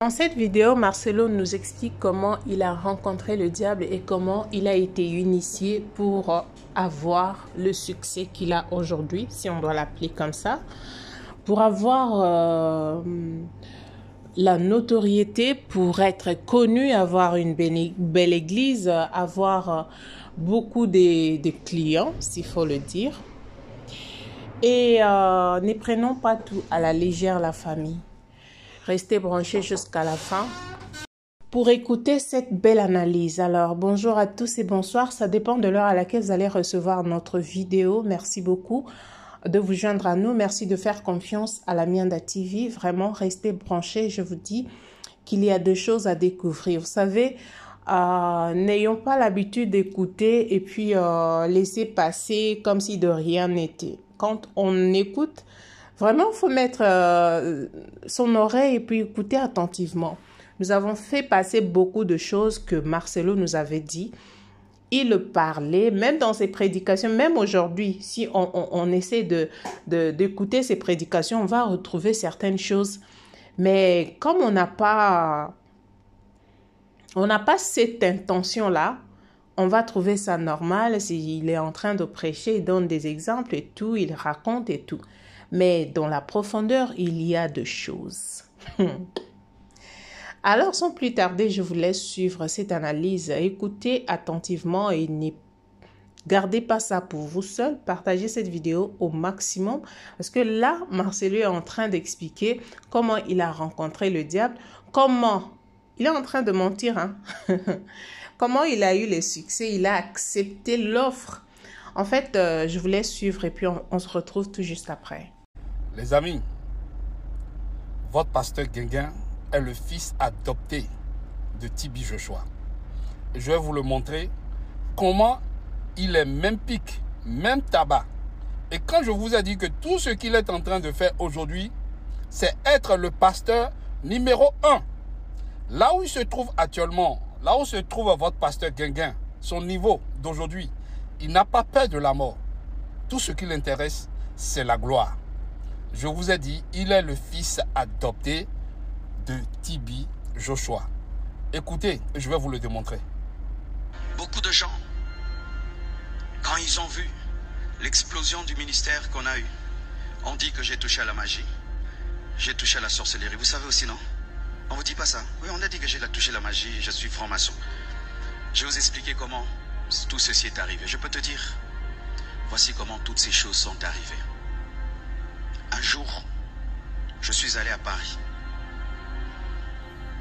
Dans cette vidéo, Marcelo nous explique comment il a rencontré le diable et comment il a été initié pour avoir le succès qu'il a aujourd'hui, si on doit l'appeler comme ça, pour avoir la notoriété, pour être connu, avoir une belle église, avoir beaucoup de clients, s'il faut le dire. Et ne prenons pas tout à la légère, la famille. Restez branchés jusqu'à la fin pour écouter cette belle analyse. Alors, bonjour à tous et bonsoir. Ça dépend de l'heure à laquelle vous allez recevoir notre vidéo. Merci beaucoup de vous joindre à nous. Merci de faire confiance à la Mianda TV. Vraiment, restez branchés. Je vous dis qu'il y a des choses à découvrir. Vous savez, n'ayons pas l'habitude d'écouter et puis laisser passer comme si de rien n'était. Quand on écoute, vraiment, il faut mettre son oreille et puis écouter attentivement. Nous avons fait passer beaucoup de choses que Marcelo nous avait dit. Il parlait, même dans ses prédications, même aujourd'hui, si on essaie d'écouter ses prédications, on va retrouver certaines choses. Mais comme on n'a pas cette intention-là, on va trouver ça normal. S'il est en train de prêcher, il donne des exemples et tout, il raconte et tout. Mais dans la profondeur, il y a de choses. Alors, sans plus tarder, je vous laisse suivre cette analyse. Écoutez attentivement et ne gardez pas ça pour vous seul. Partagez cette vidéo au maximum. Parce que là, Marcelo est en train d'expliquer comment il a rencontré le diable. Comment il est en train de mentir, hein? Comment il a eu le succès. Il a accepté l'offre. En fait, je vous laisse suivre et puis on se retrouve tout juste après. Les amis, votre pasteur Guinguin est le fils adopté de Tibi Joshua. Je vais vous le montrer comment il est même pic, même tabac. Et quand je vous ai dit que tout ce qu'il est en train de faire aujourd'hui, c'est être le pasteur numéro 1. Là où il se trouve actuellement, là où se trouve votre pasteur Guinguin, son niveau d'aujourd'hui, il n'a pas peur de la mort. Tout ce qui l'intéresse, c'est la gloire. Je vous ai dit, il est le fils adopté de Tibi Joshua. Écoutez, je vais vous le démontrer. Beaucoup de gens, quand ils ont vu l'explosion du ministère qu'on a eu, ont dit que j'ai touché à la magie, j'ai touché à la sorcellerie. Vous savez aussi, non? On ne vous dit pas ça? Oui, on a dit que j'ai touché à la magie, je suis franc-maçon. Je vais vous expliquer comment tout ceci est arrivé. Je peux te dire, voici comment toutes ces choses sont arrivées. Un jour, je suis allé à Paris.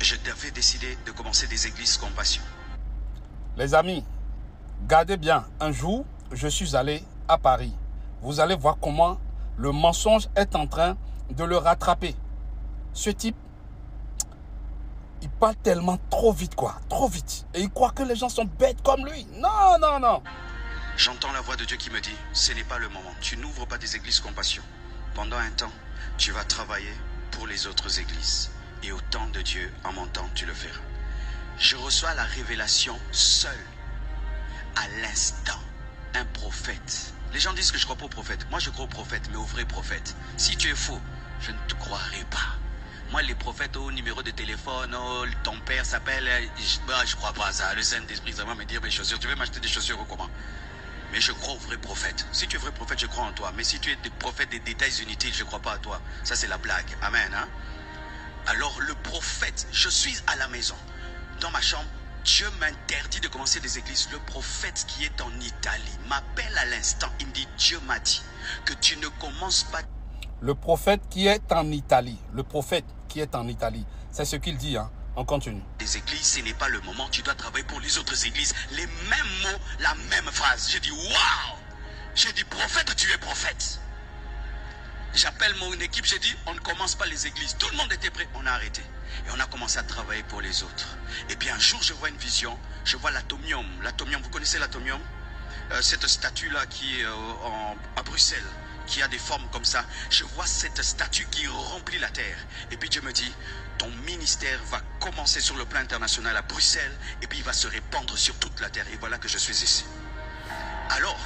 Je devais décider de commencer des églises compassion. Les amis, gardez bien. Un jour, je suis allé à Paris. Vous allez voir comment le mensonge est en train de le rattraper. Ce type, il parle tellement trop vite, quoi. Trop vite. Et il croit que les gens sont bêtes comme lui. Non, non, non. J'entends la voix de Dieu qui me dit, ce n'est pas le moment. Tu n'ouvres pas des églises compassion. Pendant un temps, tu vas travailler pour les autres églises. Et au temps de Dieu, en mon temps, tu le feras. Je reçois la révélation seule, à l'instant, un prophète. Les gens disent que je crois pas au prophète. Moi, je crois au prophète, mais au vrai prophète. Si tu es faux, je ne te croirai pas. Moi, les prophètes au numéro de téléphone, oh, ton père s'appelle... je crois pas à ça. Le Saint-Esprit, ça va me dire mes chaussures. Tu veux m'acheter des chaussures ou comment? Mais je crois au vrai prophète. Si tu es vrai prophète, je crois en toi. Mais si tu es des prophètes des détails inutiles, je ne crois pas à toi. Ça, c'est la blague. Amen. Hein? Alors, le prophète, je suis à la maison. Dans ma chambre, Dieu m'interdit de commencer des églises. Le prophète qui est en Italie m'appelle à l'instant. Il me dit, Dieu m'a dit que tu ne commences pas... Le prophète qui est en Italie. Le prophète qui est en Italie. C'est ce qu'il dit, hein. On continue. Des églises, ce n'est pas le moment. Tu dois travailler pour les autres églises. Les mêmes mots, la même phrase. J'ai dit, waouh! J'ai dit, prophète, tu es prophète. J'appelle mon équipe, j'ai dit, on ne commence pas les églises. Tout le monde était prêt, on a arrêté. Et on a commencé à travailler pour les autres. Et puis un jour, je vois une vision. Je vois l'atomium. L'atomium, vous connaissez l'atomium? Cette statue-là qui est à Bruxelles, qui a des formes comme ça. Je vois cette statue qui remplit la terre. Et puis Dieu me dit, ton ministère va commencer sur le plan international à Bruxelles et puis il va se répandre sur toute la terre. Et voilà que je suis ici. Alors,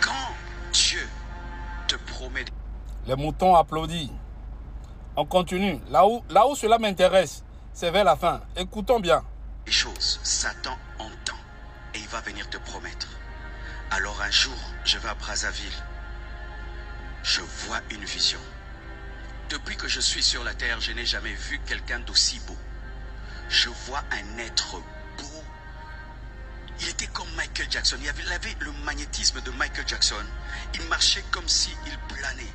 quand Dieu te promets Les moutons applaudissent. On continue. Là où cela m'intéresse, c'est vers la fin. Écoutons bien. des choses. Satan entend et il va venir te promettre. Alors un jour, je vais à Brazzaville. Je vois une vision. Depuis que je suis sur la terre, je n'ai jamais vu quelqu'un d'aussi beau. Je vois un être beau. Il était comme Michael Jackson. Il avait le magnétisme de Michael Jackson. Il marchait comme s'il planait.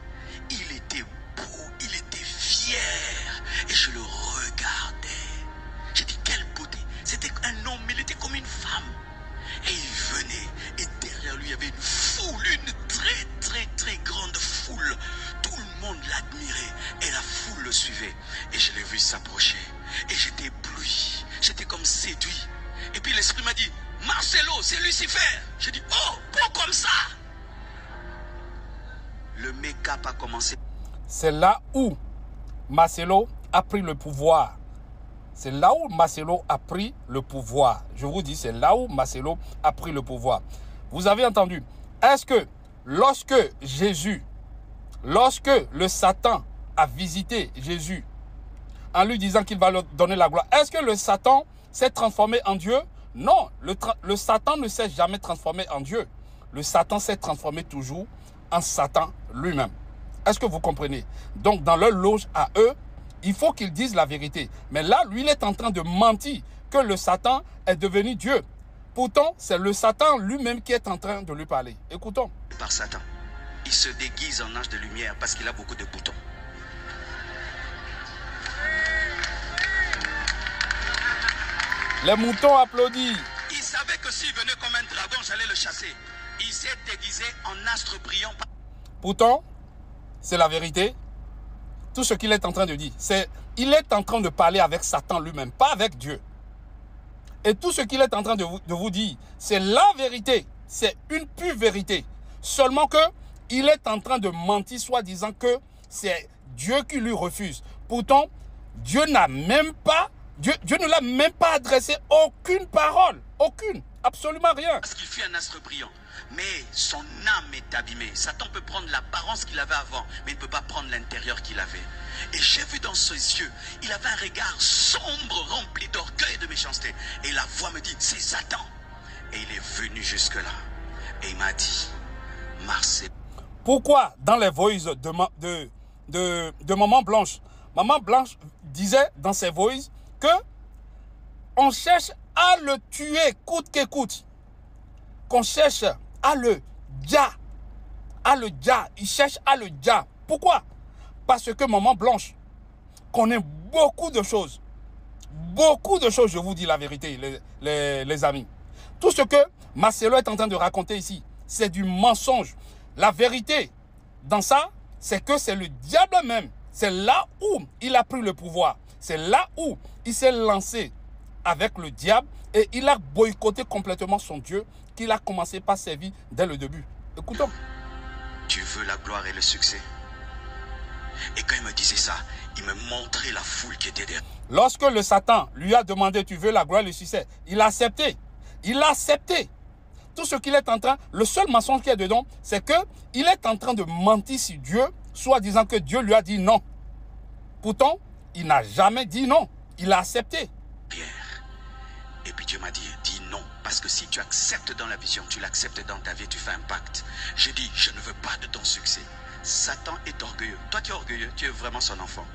Il était beau, il était fier. Et je le regardais. J'ai dit, quelle beauté. C'était un homme, mais il était comme une femme. Et il venait. Et derrière lui, il y avait une foule, une très grande foule. Tout le monde l'admirait. Et la foule le suivait. Et je l'ai vu s'approcher. Et j'étais ébloui. J'étais comme séduit. Et puis l'esprit m'a dit, Marcelo, c'est Lucifer. J'ai dit, oh, pas comme ça. Le make-up a commencé. C'est là où Marcelo a pris le pouvoir. C'est là où Marcelo a pris le pouvoir. Je vous dis, c'est là où Marcelo a pris le pouvoir. Vous avez entendu? Est-ce que lorsque le Satan a visité Jésus en lui disant qu'il va lui donner la gloire, est-ce que le Satan s'est transformé en Dieu? Non, le Satan ne s'est jamais transformé en Dieu. Le Satan s'est transformé toujours en Satan lui-même. Est-ce que vous comprenez? Donc, dans leur loge à eux, il faut qu'ils disent la vérité. Mais là, lui, il est en train de mentir que le Satan est devenu Dieu. Pourtant, c'est le Satan lui-même qui est en train de lui parler. Écoutons. Par Satan. Il se déguise en ange de lumière parce qu'il a beaucoup de boutons. Les moutons applaudissent. Il savait que s'il venait comme un dragon, j'allais le chasser. Il s'est déguisé en astre brillant. Pourtant, c'est la vérité. Tout ce qu'il est en train de dire, c'est il est en train de parler avec Satan lui-même, pas avec Dieu. Et tout ce qu'il est en train de vous dire, c'est la vérité. C'est une pure vérité. Seulement que il est en train de mentir, soit disant que c'est Dieu qui lui refuse. Pourtant, Dieu n'a même pas, Dieu ne l'a même pas adressé aucune parole. Aucune. Absolument rien. Parce qu'il fait un astre brillant. Mais son âme est abîmée. Satan peut prendre l'apparence qu'il avait avant, mais il ne peut pas prendre l'intérieur qu'il avait. Et j'ai vu dans ses yeux, il avait un regard sombre, rempli d'orgueil et de méchanceté. Et la voix me dit, c'est Satan. Et il est venu jusque-là. Et il m'a dit, Marcel. Pourquoi dans les voices de Maman Blanche disait dans ses voices que on cherche à le tuer coûte que coûte. Qu'on cherche à le dia. Il cherche à le dia. Pourquoi? Parce que Maman Blanche connaît beaucoup de choses. Beaucoup de choses, je vous dis la vérité, les amis. Tout ce que Marcelo est en train de raconter ici, c'est du mensonge. La vérité, dans ça, c'est que c'est le diable même. C'est là où il a pris le pouvoir. C'est là où il s'est lancé avec le diable et il a boycotté complètement son Dieu qu'il a commencé par servir dès le début. Écoutons. Tu veux la gloire et le succès? Et quand il me disait ça, il me montrait la foule qui était derrière. Lorsque le Satan lui a demandé, tu veux la gloire et le succès, il a accepté. Il a accepté. Tout ce qu'il est en train, le seul mensonge qu'il y a dedans, c'est qu'il est en train de mentir sur Dieu, soit disant que Dieu lui a dit non. Pourtant, il n'a jamais dit non. Il a accepté. Et puis Dieu m'a dit, dis non. Parce que si tu acceptes dans la vision, tu l'acceptes dans ta vie, tu fais un pacte. J'ai dit, je ne veux pas de ton succès. Satan est orgueilleux. Toi qui es orgueilleux, tu es vraiment son enfant.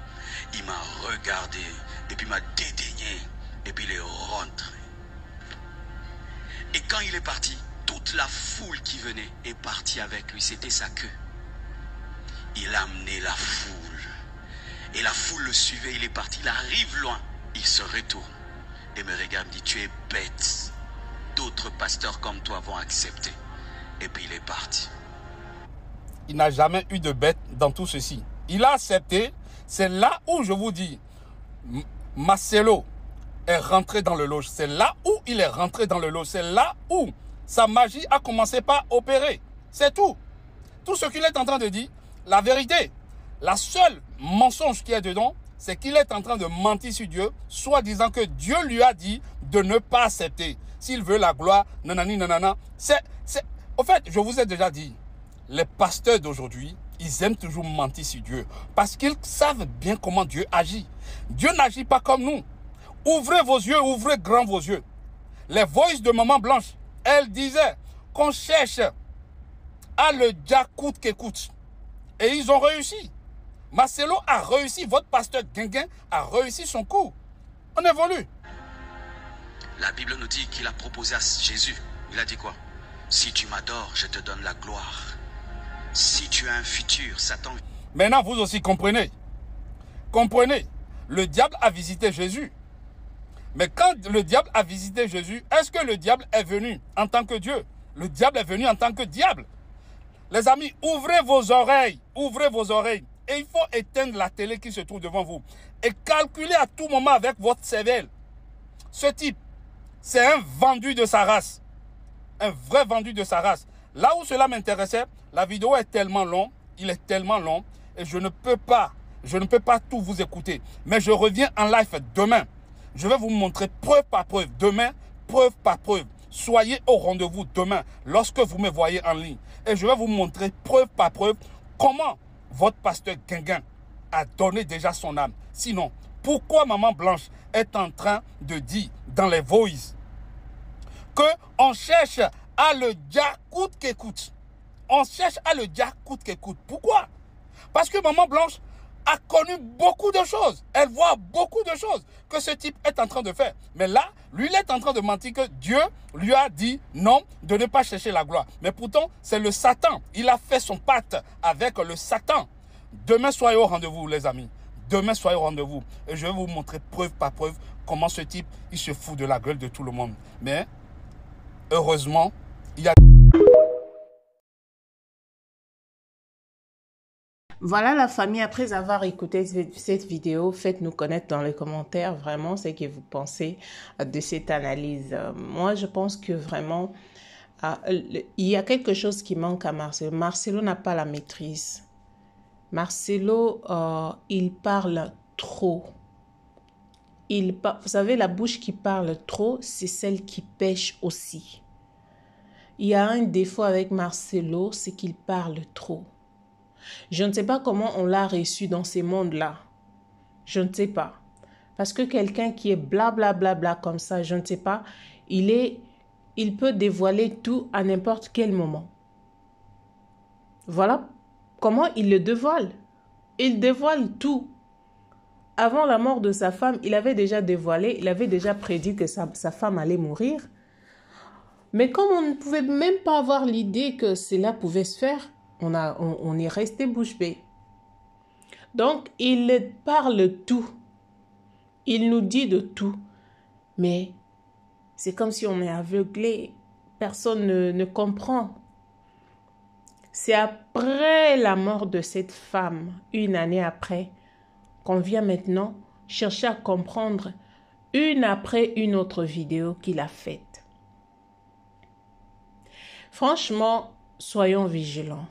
Il m'a regardé et puis m'a dédaigné. Et puis il est rentré. Et quand il est parti, toute la foule qui venait est partie avec lui. C'était sa queue. Il a amené la foule. Et la foule le suivait. Il est parti. Il arrive loin. Il se retourne. Et me regarde, me dit, tu es bête. D'autres pasteurs comme toi vont accepter. Et puis il est parti. Il n'a jamais eu de bête dans tout ceci. Il a accepté. C'est là où je vous dis, Marcelo est rentré dans le loge. C'est là où il est rentré dans le loge. C'est là où sa magie a commencé par opérer. C'est tout. Tout ce qu'il est en train de dire, la vérité. La seule mensonge qu'il y a dedans, c'est qu'il est en train de mentir sur Dieu, soit disant que Dieu lui a dit de ne pas accepter. S'il veut la gloire, nanani, nanana. Au fait, je vous ai déjà dit, les pasteurs d'aujourd'hui, ils aiment toujours mentir sur Dieu. Parce qu'ils savent bien comment Dieu agit. Dieu n'agit pas comme nous. Ouvrez vos yeux, ouvrez grand vos yeux. Les voices de Maman Blanche, elle disait qu'on cherche à le dire coûte que coûte. Et ils ont réussi. Marcelo a réussi, votre pasteur Guinguin a réussi son coup. On évolue. La Bible nous dit qu'il a proposé à Jésus. Il a dit quoi? Si tu m'adores, je te donne la gloire. Si tu as un futur, Satan... Maintenant, vous aussi comprenez. Comprenez. Le diable a visité Jésus. Mais quand le diable a visité Jésus, est-ce que le diable est venu en tant que Dieu? Le diable est venu en tant que diable. Les amis, ouvrez vos oreilles. Ouvrez vos oreilles. Et il faut éteindre la télé qui se trouve devant vous. Et calculer à tout moment avec votre cervelle. Ce type, c'est un vendu de sa race. Un vrai vendu de sa race. Là où cela m'intéressait, la vidéo est tellement longue. Il est tellement long. Et je ne peux pas tout vous écouter. Mais je reviens en live demain. Je vais vous montrer preuve par preuve. Demain, preuve par preuve. Soyez au rendez-vous demain lorsque vous me voyez en ligne. Et je vais vous montrer preuve par preuve comment votre pasteur Guinguin a donné déjà son âme. Sinon, pourquoi Maman Blanche est en train de dire dans les voices qu'on cherche à le dire coûte que coûte. On cherche à le dire coûte que coûte. Pourquoi? Parce que Maman Blanche a connu beaucoup de choses. Elle voit beaucoup de choses que ce type est en train de faire. Mais là, lui, il est en train de mentir que Dieu lui a dit non, de ne pas chercher la gloire. Mais pourtant, c'est le Satan. Il a fait son pacte avec le Satan. Demain, soyez au rendez-vous, les amis. Demain, soyez au rendez-vous. Et je vais vous montrer preuve par preuve comment ce type, il se fout de la gueule de tout le monde. Mais, heureusement, il y a... Voilà la famille, après avoir écouté cette vidéo, faites-nous connaître dans les commentaires vraiment ce que vous pensez de cette analyse. Moi, je pense que vraiment, il y a quelque chose qui manque à Marcelo. Marcelo n'a pas la maîtrise. Marcelo, il parle trop. Vous savez, la bouche qui parle trop, c'est celle qui pêche aussi. Il y a un défaut avec Marcelo, c'est qu'il parle trop. Je ne sais pas comment on l'a reçu dans ces mondes-là. Je ne sais pas. Parce que quelqu'un qui est blablabla comme ça, je ne sais pas, il peut dévoiler tout à n'importe quel moment. Voilà comment il le dévoile. Il dévoile tout. Avant la mort de sa femme, il avait déjà dévoilé, il avait déjà prédit que sa femme allait mourir. Mais comme on ne pouvait même pas avoir l'idée que cela pouvait se faire, on est resté bouche bée. Donc, il parle tout. Il nous dit de tout. Mais c'est comme si on est aveuglé. Personne ne comprend. C'est après la mort de cette femme, une année après, qu'on vient maintenant chercher à comprendre une après une autre vidéo qu'il a faite. Franchement, soyons vigilants.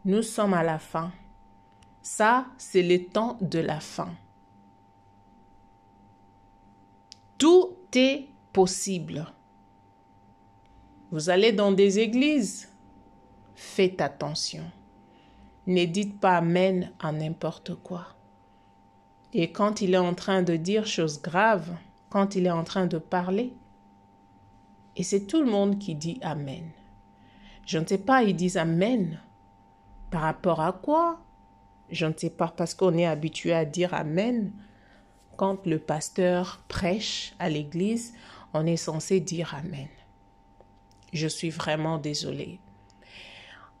Nous sommes à la fin. Ça, c'est le temps de la fin. Tout est possible. Vous allez dans des églises, faites attention. Ne dites pas amen à n'importe quoi. Et quand il est en train de dire choses graves, quand il est en train de parler, et c'est tout le monde qui dit amen. Je ne sais pas, ils disent amen. Par rapport à quoi? Je ne sais pas, parce qu'on est habitué à dire amen. Quand le pasteur prêche à l'église, on est censé dire amen. Je suis vraiment désolée.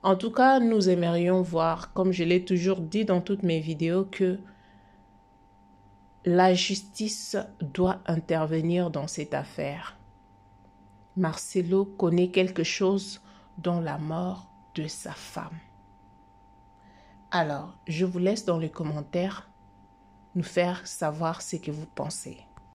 En tout cas, nous aimerions voir, comme je l'ai toujours dit dans toutes mes vidéos, que la justice doit intervenir dans cette affaire. Marcelo connaît quelque chose dans la mort de sa femme. Alors, je vous laisse dans les commentaires nous faire savoir ce que vous pensez.